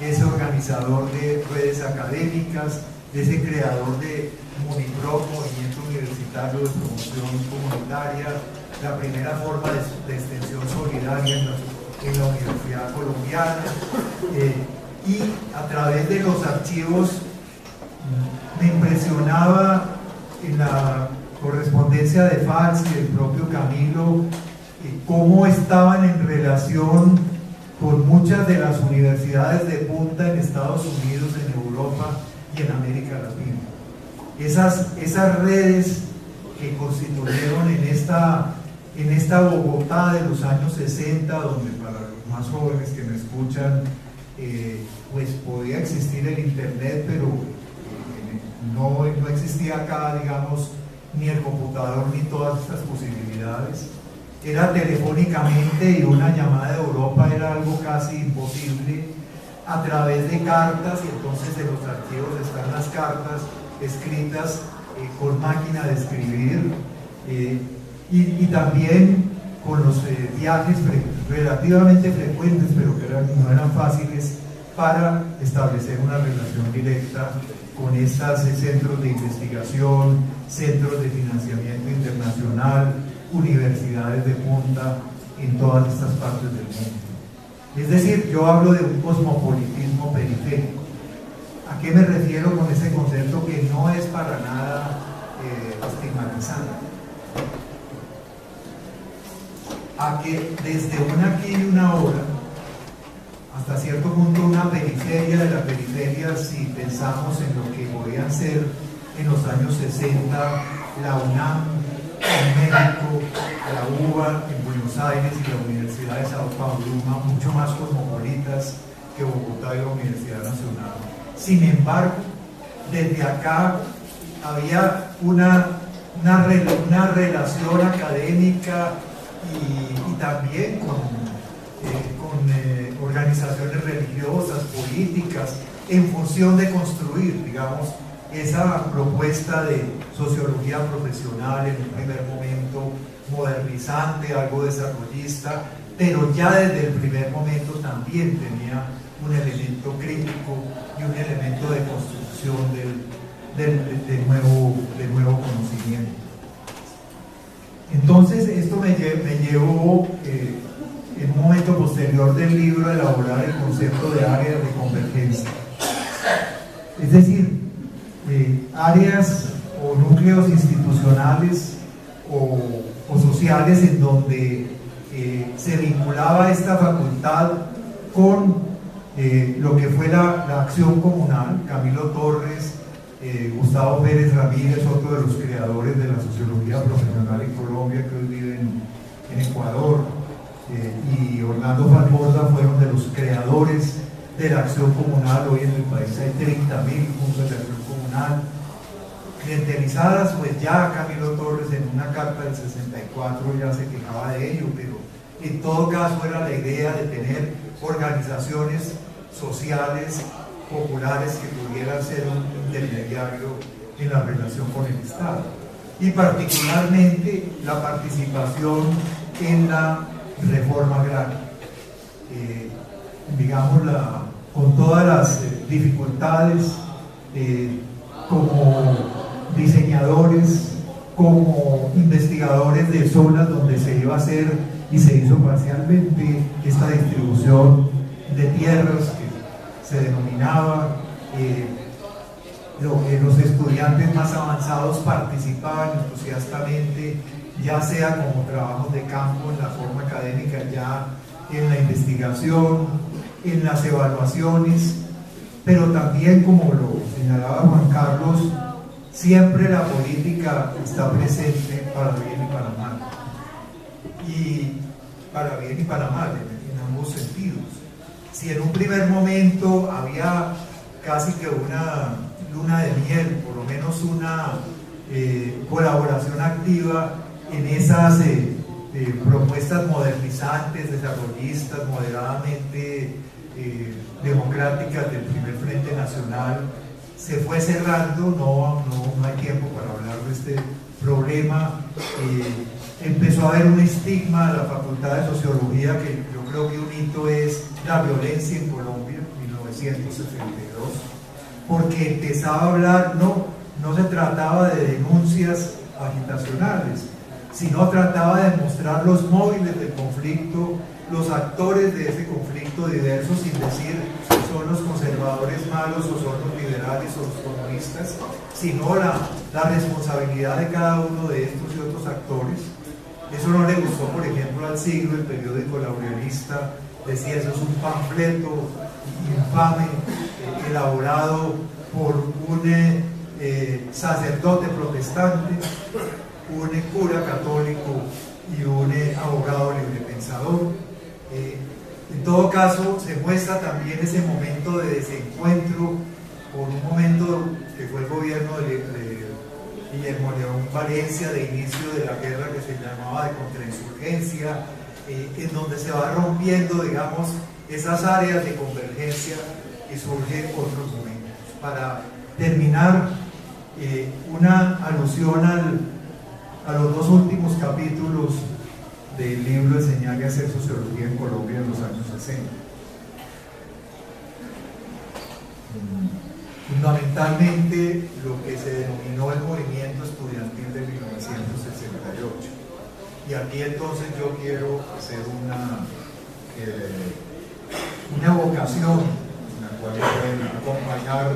ese organizador de redes académicas, ese creador de MUNIPRO, Movimiento Universitario de Promoción Comunitaria, la primera forma de extensión solidaria en la Universidad Colombiana, y a través de los archivos me impresionaba en la correspondencia de Fals y del propio Camilo cómo estaban en relación con muchas de las universidades de punta en Estados Unidos, en Europa y en América Latina. Esas redes que constituyeron en esta Bogotá de los años 60, donde para los más jóvenes que me escuchan, pues podía existir el internet, pero no existía acá, digamos, ni el computador ni todas estas posibilidades. Era telefónicamente, y una llamada de Europa era algo casi imposible, a través de cartas, y entonces en los archivos están las cartas escritas con máquina de escribir, y también con los viajes relativamente frecuentes, pero que no eran fáciles, para establecer una relación directa con estos centros de investigación, centros de financiamiento internacional, universidades de punta en todas estas partes del mundo. Es decir, yo hablo de un cosmopolitismo periférico. ¿A qué me refiero con ese concepto que no es para nada estigmatizante? A que desde una aquí y una hora, hasta cierto punto una periferia de la periferia, si pensamos en lo que podían ser en los años 60 la UNAM en México, la UBA en Buenos Aires y la Universidad de Sao Paulo, mucho más cosmopolitas que Bogotá y la Universidad Nacional. Sin embargo, desde acá había una relación académica y también con organizaciones religiosas, políticas, en función de construir, digamos, esa propuesta de sociología profesional en un primer momento modernizante, algo desarrollista, pero ya desde el primer momento también tenía un elemento crítico y un elemento de construcción del nuevo conocimiento. Entonces esto me llevó en un momento posterior del libro a elaborar el concepto de áreas de convergencia. Es decir, áreas o núcleos institucionales o sociales en donde se vinculaba esta facultad con lo que fue la acción comunal. Camilo Torres, Gustavo Pérez Ramírez, otro de los creadores de la sociología profesional en Colombia, que hoy vive en Ecuador, y Orlando Falborda fueron de los creadores de la acción comunal. Hoy en el país hay 30.000 juntas de acción comunal clientelizadas. Pues ya Camilo Torres en una carta del 64 ya se quejaba de ello, pero en todo caso era la idea de tener organizaciones sociales populares que pudieran ser un intermediario en la relación con el Estado, y particularmente la participación en la reforma agraria, digámosla, con todas las dificultades, como diseñadores, como investigadores de zonas donde se iba a hacer y se hizo parcialmente esta distribución de tierras que se denominaba. Los estudiantes más avanzados participaban entusiastamente, ya sea como trabajos de campo en la forma académica, ya en la investigación, en las evaluaciones, pero también, como lo señalaba Juan Carlos, siempre la política está presente para bien y para mal, y para bien y para mal en ambos sentidos. Si en un primer momento había casi que una luna de miel, por lo menos una colaboración activa en esas propuestas modernizantes, desarrollistas, moderadamente democráticas del primer Frente Nacional, se fue cerrando. No hay tiempo para hablar de este problema. Empezó a haber un estigma de la Facultad de Sociología, que yo creo que un hito es la violencia en Colombia, 1962, porque empezaba a hablar, no se trataba de denuncias agitacionales, sino trataba de mostrar los móviles del conflicto, los actores de ese conflicto diversos, sin decir son los conservadores malos o son los liberales o los comunistas, sino la responsabilidad de cada uno de estos y otros actores. Eso no le gustó, por ejemplo, al Siglo, el periódico laureanista decía eso es un panfleto infame elaborado por un sacerdote protestante, un cura católico y un abogado librepensador. En todo caso, se muestra también ese momento de desencuentro por un momento que fue el gobierno de Guillermo León Valencia, de inicio de la guerra que se llamaba de contrainsurgencia, en donde se va rompiendo, digamos, esas áreas de convergencia y surgen otros momentos. Para terminar, una alusión a los dos últimos capítulos del libro Enseñar y hacer sociología en Colombia en los años 60. Fundamentalmente lo que se denominó el movimiento estudiantil de 1968. Y aquí entonces yo quiero hacer una evocación en la cual pueden acompañar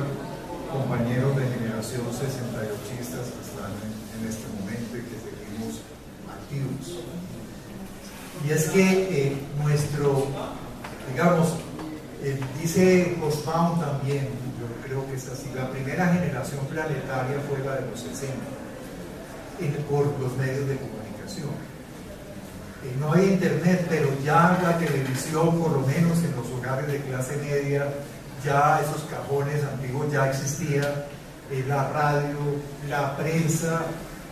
compañeros de generación 68istas que están en este momento y que seguimos activos. Y es que dice Hobsbawm también, yo creo que es así, la primera generación planetaria fue la de los 60, por los medios de comunicación. No había internet, pero ya la televisión, por lo menos en los hogares de clase media, ya esos cajones antiguos ya existía, la radio, la prensa,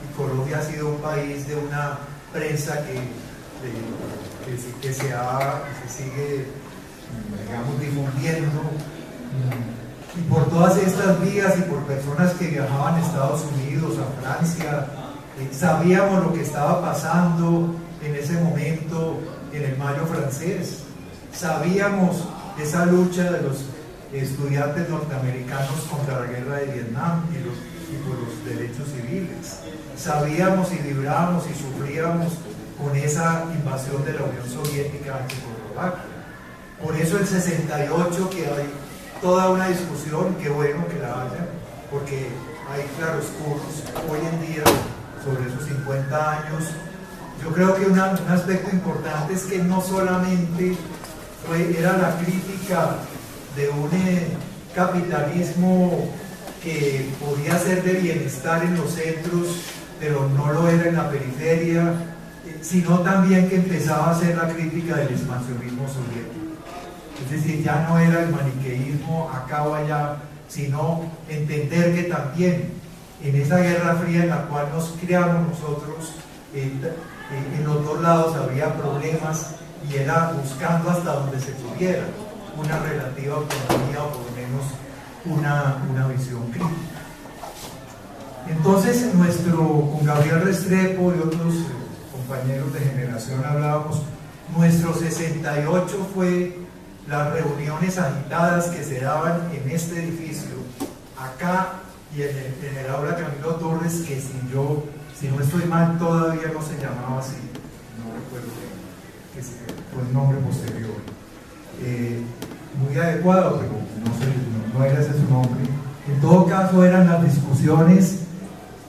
y Colombia ha sido un país de una prensa que se sigue, digamos, difundiendo, y por todas estas vías y por personas que viajaban a Estados Unidos, a Francia, sabíamos lo que estaba pasando en ese momento en el Mayo francés, sabíamos esa lucha de los estudiantes norteamericanos contra la guerra de Vietnam y por los derechos civiles, sabíamos y vibrábamos y sufríamos con esa invasión de la Unión Soviética a Checoslovaquia. Por eso el 68, que hay toda una discusión, qué bueno que la haya, porque hay claroscuros hoy en día sobre esos 50 años. Yo creo que un aspecto importante es que no solamente era la crítica de un capitalismo que podía ser de bienestar en los centros, pero no lo era en la periferia, sino también que empezaba a ser la crítica del expansionismo soviético. Es decir, ya no era el maniqueísmo acá o allá, sino entender que también en esa Guerra Fría en la cual nos criamos nosotros, en los dos lados había problemas y era buscando hasta donde se pudiera una relativa autonomía o por lo menos una visión crítica. Entonces con Gabriel Restrepo y otros compañeros de generación hablábamos, nuestro 68 fue las reuniones agitadas que se daban en este edificio, acá y en el aula Camilo Torres, que si no estoy mal, todavía no se llamaba así, no recuerdo que fue el nombre posterior. Muy adecuado, pero no era ese su nombre. En todo caso, eran las discusiones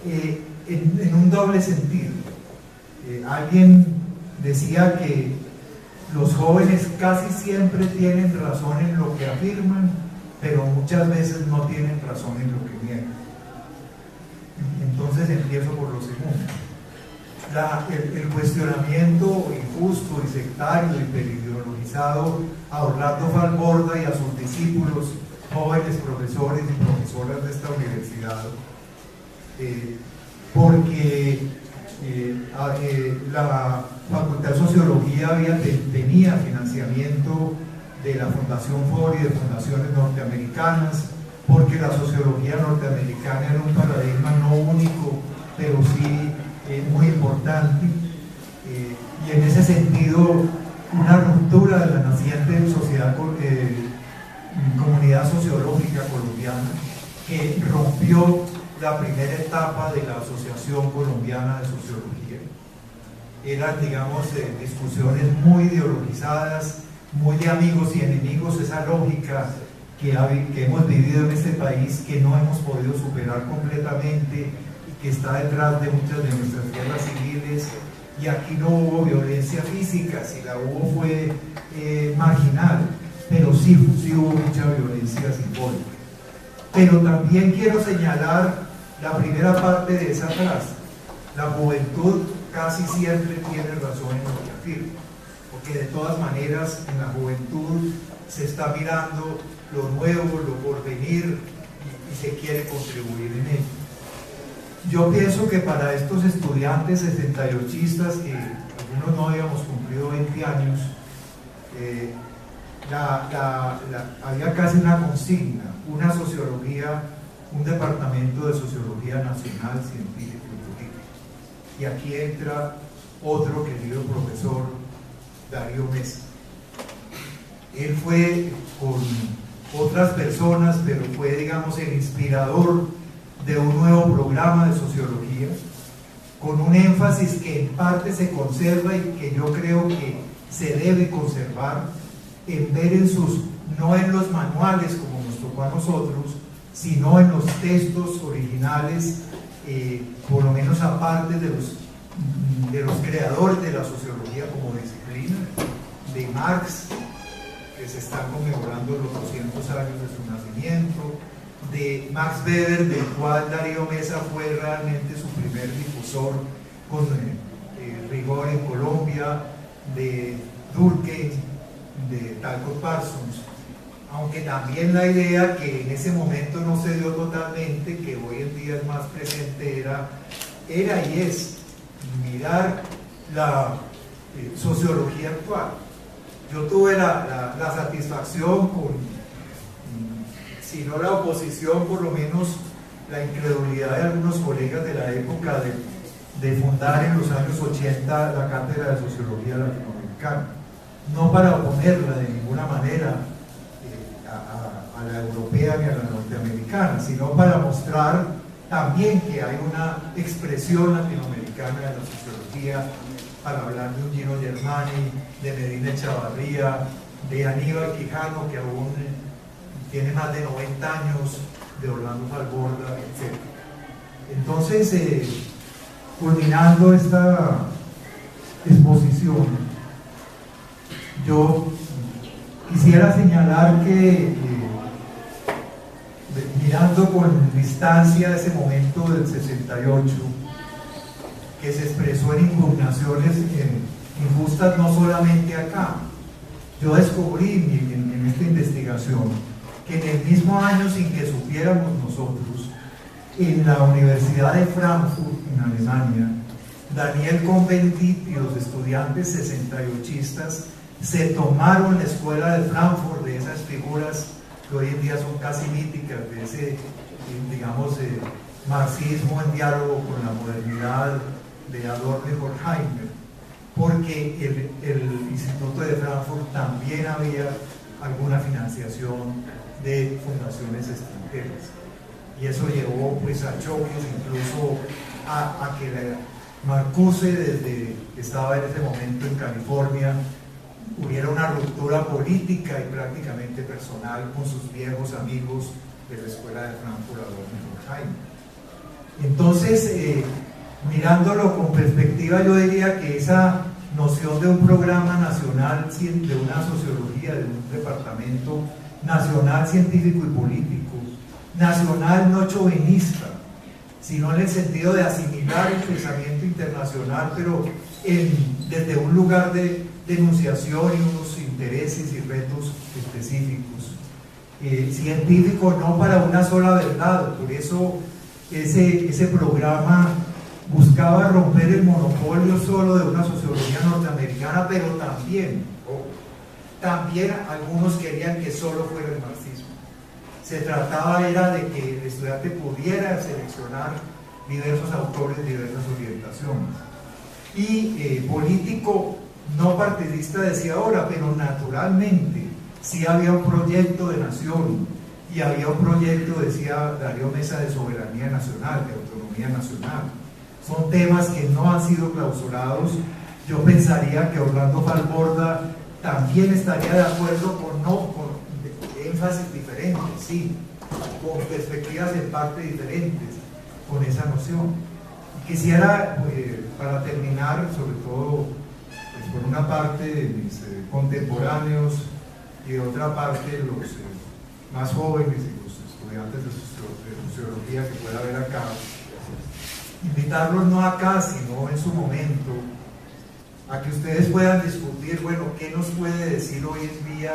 en un doble sentido. Alguien decía que los jóvenes casi siempre tienen razón en lo que afirman, pero muchas veces no tienen razón en lo que niegan. Entonces empiezo por lo segundo. El cuestionamiento injusto y sectario y periodiologizado a Orlando Falborda y a sus discípulos, jóvenes profesores y profesoras de esta universidad, porque la Facultad de Sociología tenía financiamiento de la Fundación Ford y de fundaciones norteamericanas, porque la sociología norteamericana era un paradigma no único, pero sí muy importante, y en ese sentido una ruptura de la naciente sociedad comunidad sociológica colombiana que rompió la primera etapa de la Asociación Colombiana de Sociología. Eran, digamos, discusiones muy ideologizadas, muy de amigos y enemigos, esa lógica que hemos vivido en este país, que no hemos podido superar completamente y que está detrás de muchas de nuestras guerras civiles. Y aquí no hubo violencia física, si la hubo fue marginal, pero sí hubo mucha violencia simbólica. Pero también quiero señalar la primera parte de esa frase: la juventud casi siempre tiene razón en lo que afirma, porque de todas maneras en la juventud se está mirando lo nuevo, lo porvenir, y se quiere contribuir en ello. Yo pienso que para estos estudiantes 68istas, que algunos no habíamos cumplido 20 años, había casi una consigna, una sociología, un departamento de sociología nacional, científico y político. Y aquí entra otro querido profesor, Darío Mesa. Él fue con otras personas, pero fue, digamos, el inspirador de un nuevo programa de sociología, con un énfasis que en parte se conserva y que yo creo que se debe conservar, en ver en no en los manuales como nos tocó a nosotros, sino en los textos originales, por lo menos aparte de los creadores de la sociología como disciplina, de Marx, que se están conmemorando los 200 años de su nacimiento, de Max Weber, del cual Darío Mesa fue realmente su primer difusor con rigor en Colombia, de Durkheim, de Talcott Parsons, aunque también la idea que en ese momento no se dio totalmente, que hoy en día es más presente, era y es mirar la sociología actual. Yo tuve la satisfacción si no la oposición, por lo menos la incredulidad de algunos colegas de la época de fundar en los años 80 la Cátedra de Sociología Latinoamericana, no para oponerla de ninguna manera a la europea ni a la norteamericana, sino para mostrar también que hay una expresión latinoamericana de la sociología, para hablar de un Gino Germani, de Medina Echavarría, de Aníbal Quijano, que aún tiene más de 90 años, de Orlando Falborda, etc. Entonces, culminando esta exposición, yo quisiera señalar que, mirando con distancia ese momento del 68, que se expresó en impugnaciones injustas no solamente acá, yo descubrí en esta investigación que en el mismo año, sin que supiéramos nosotros, en la Universidad de Frankfurt, en Alemania, Daniel Cohn-Bendit y los estudiantes 68istas se tomaron la escuela de Frankfurt, de esas figuras que hoy en día son casi míticas, de ese, digamos, marxismo en diálogo con la modernidad de Adorno y Horkheimer, porque el Instituto de Frankfurt también había alguna financiación de fundaciones extranjeras, y eso llevó pues a choques, incluso a que la Marcuse, desde que estaba en ese momento en California, hubiera una ruptura política y prácticamente personal con sus viejos amigos de la escuela de Frankfurt, Adorno y Horkheimer. Entonces, mirándolo con perspectiva, yo diría que esa noción de un programa nacional, de una sociología, de un departamento nacional científico y político, nacional no chauvinista, sino en el sentido de asimilar el pensamiento internacional, pero desde un lugar de denunciación y unos intereses y retos específicos. Científico no para una sola verdad, por eso ese programa buscaba romper el monopolio solo de una sociología norteamericana, pero también algunos querían que solo fuera el marxismo. Se trataba era de que el estudiante pudiera seleccionar diversos autores, diversas orientaciones. Y político no partidista decía ahora, pero naturalmente sí había un proyecto de nación y había un proyecto, decía Darío Mesa, de soberanía nacional, de autonomía nacional. Son temas que no han sido clausurados. Yo pensaría que Orlando Falborda también estaría de acuerdo con énfasis diferentes, sí, con perspectivas en parte diferentes, con esa noción. Quisiera, para terminar, sobre todo, pues, por una parte de mis contemporáneos y de otra parte los más jóvenes y los estudiantes de sociología que pueda haber acá, invitarlos no acá, sino en su momento, a que ustedes puedan discutir, bueno, qué nos puede decir hoy en día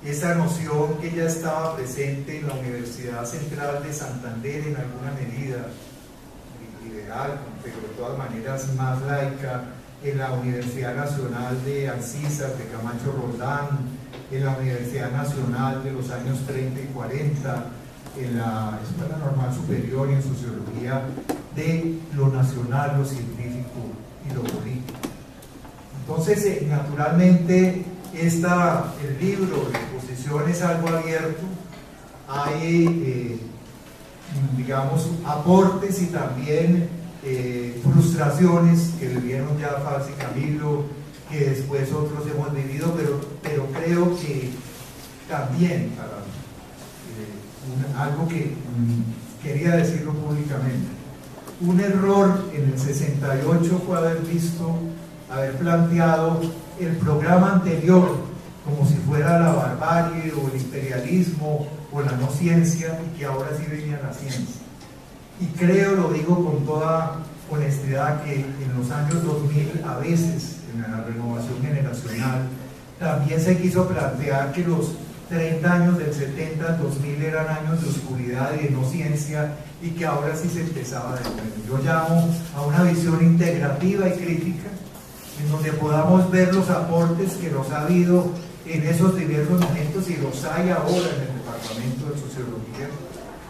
esa noción que ya estaba presente en la Universidad Central de Santander en alguna medida, liberal, pero de todas maneras más laica, en la Universidad Nacional de Alcísar, de Camacho Roldán, en la Universidad Nacional de los años 30 y 40, en la Escuela Normal Superior y en Sociología, de lo nacional, lo científico y lo político. Entonces, naturalmente, el libro de exposición es algo abierto, hay, digamos, aportes y también frustraciones que vivieron ya Fabs y Camilo, que después otros hemos vivido, pero creo que también, algo que quería decirlo públicamente, un error en el 68 fue haber planteado el programa anterior como si fuera la barbarie o el imperialismo o la no ciencia, y que ahora sí venía la ciencia. Y creo, lo digo con toda honestidad, que en los años 2000, a veces en la renovación generacional, también se quiso plantear que los 30 años del 70 al 2000 eran años de oscuridad y de no ciencia, y que ahora sí se empezaba de nuevo. Yo llamo a una visión integrativa y crítica, en donde podamos ver los aportes que los ha habido en esos diversos momentos y los hay ahora en el Departamento de Sociología,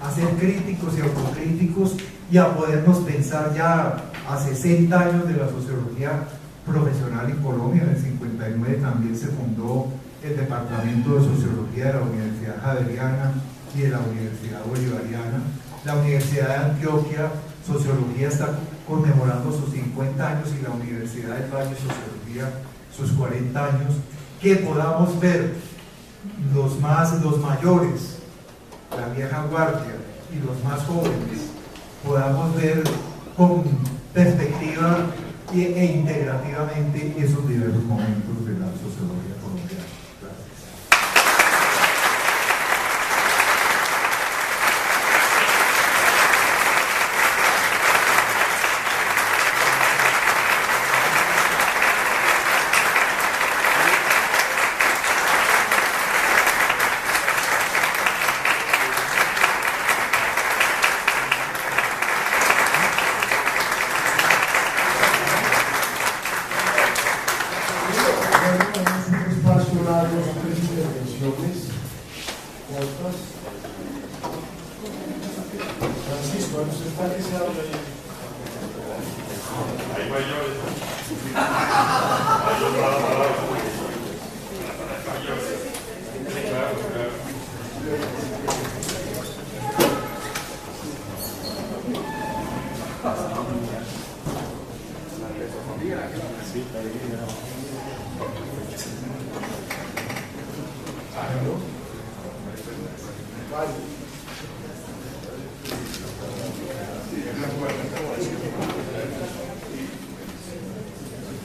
a ser críticos y autocríticos y a podernos pensar ya a 60 años de la sociología profesional en Colombia. En el 59 también se fundó el Departamento de Sociología de la Universidad Javeriana y de la Universidad Bolivariana. La Universidad de Antioquia, Sociología, está conmemorando sus 50 años, y la Universidad del Valle, Sociología, sus 40 años. Que podamos ver los mayores, la vieja guardia, y los más jóvenes, podamos ver con perspectiva e integrativamente esos diversos momentos de la sociología colombiana. Gracias.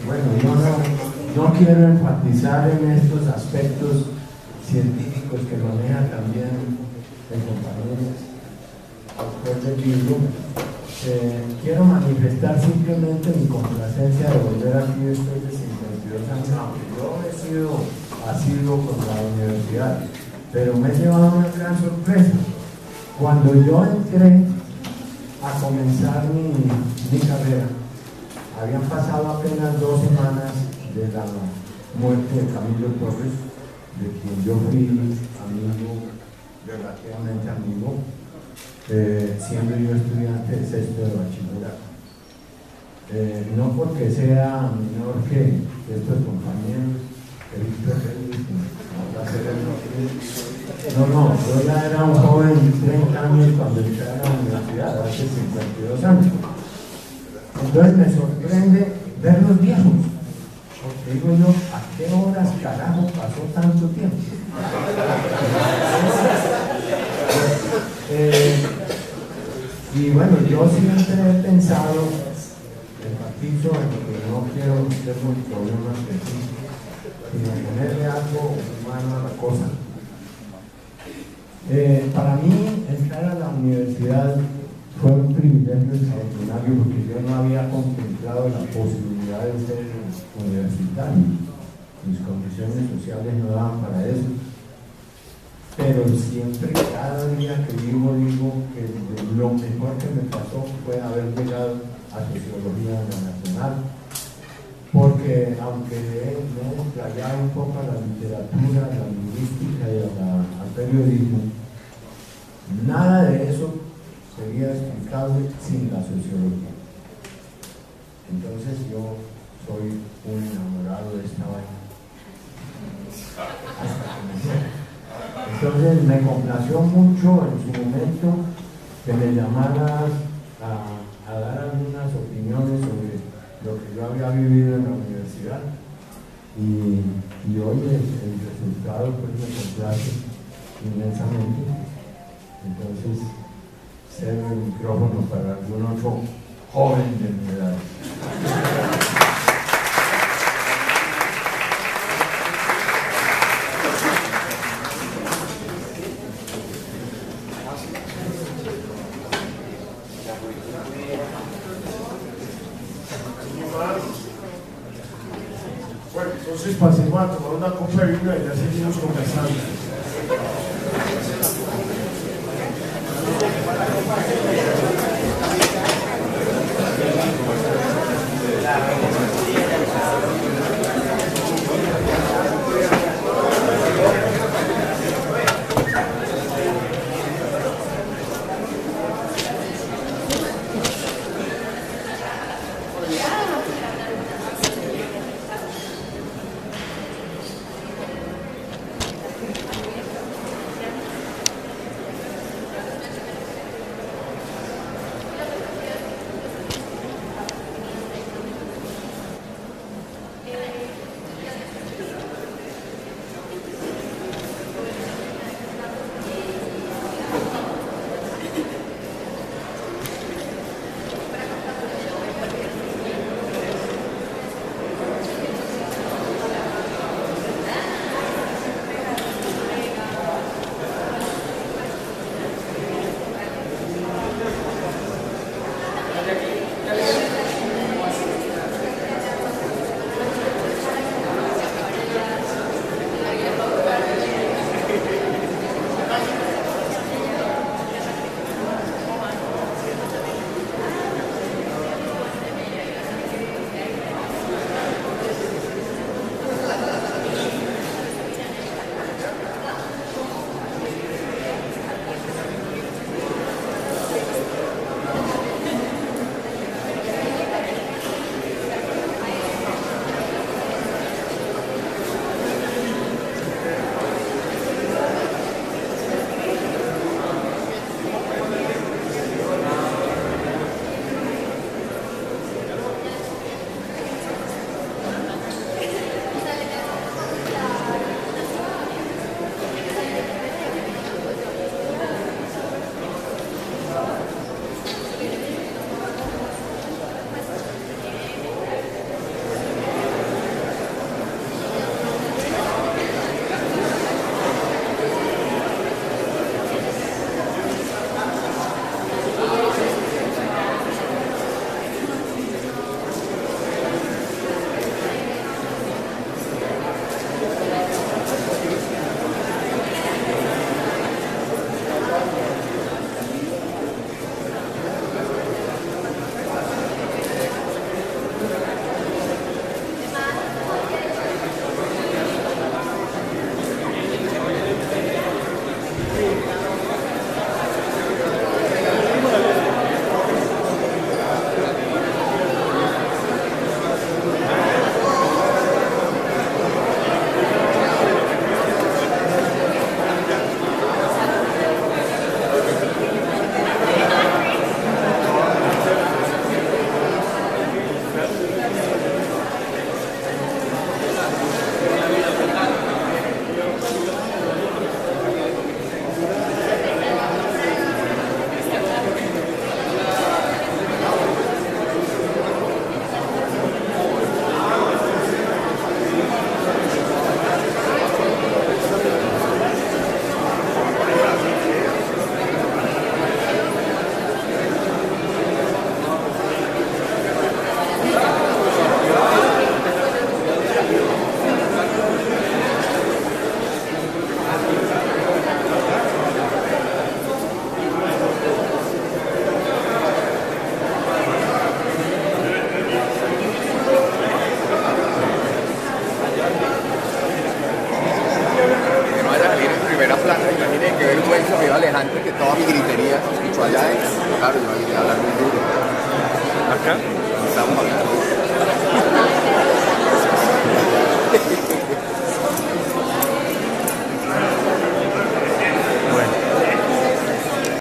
Bueno, no quiero enfatizar en estos aspectos científicos que maneja también el compañero autor del libro. Quiero manifestar simplemente mi complacencia de volver aquí después de 52 años, aunque yo he sido asiduo con la universidad, pero me he llevado una gran sorpresa. Cuando yo entré a comenzar mi carrera, habían pasado apenas 2 semanas de la muerte de Camilo Torres, de quien yo fui amigo, relativamente amigo, siendo yo estudiante de sexto de bachillerato. No porque sea menor que estos compañeros, No, yo ya era un joven de 30 años cuando entré a la universidad, hace 52 años. Entonces me sorprende verlos viejos. Porque digo yo, ¿a qué horas carajo pasó tanto tiempo? Y bueno, yo siempre he pensado, enfatizo en que no quiero meter un problema específico, sino ponerle algo humano a la cosa. Para mí, entrar a la universidad fue un privilegio extraordinario porque yo no había contemplado la posibilidad de ser universitario. Mis condiciones sociales no daban para eso. Pero siempre, cada día que vivo, digo que lo mejor que me pasó fue haber llegado a Sociología de la Nacional. Porque aunque me he explayado un poco a la literatura, a la lingüística y al periodismo, nada de eso sería explicable sin la sociología. Entonces yo soy un enamorado de esta vaina. Entonces me complació mucho en su momento que me llamaras a dar algunas opiniones sobre lo que yo había vivido en la universidad y hoy el resultado pues me complace inmensamente. Entonces cedo el micrófono para algún otro joven de mi edad. Bueno, entonces pasemos a tomar una copa de vino y ya seguimos conversando. que toda mi gritería se escuchó allá, claro, yo ahí a hablar muy duro. ¿Acá? Estamos hablando.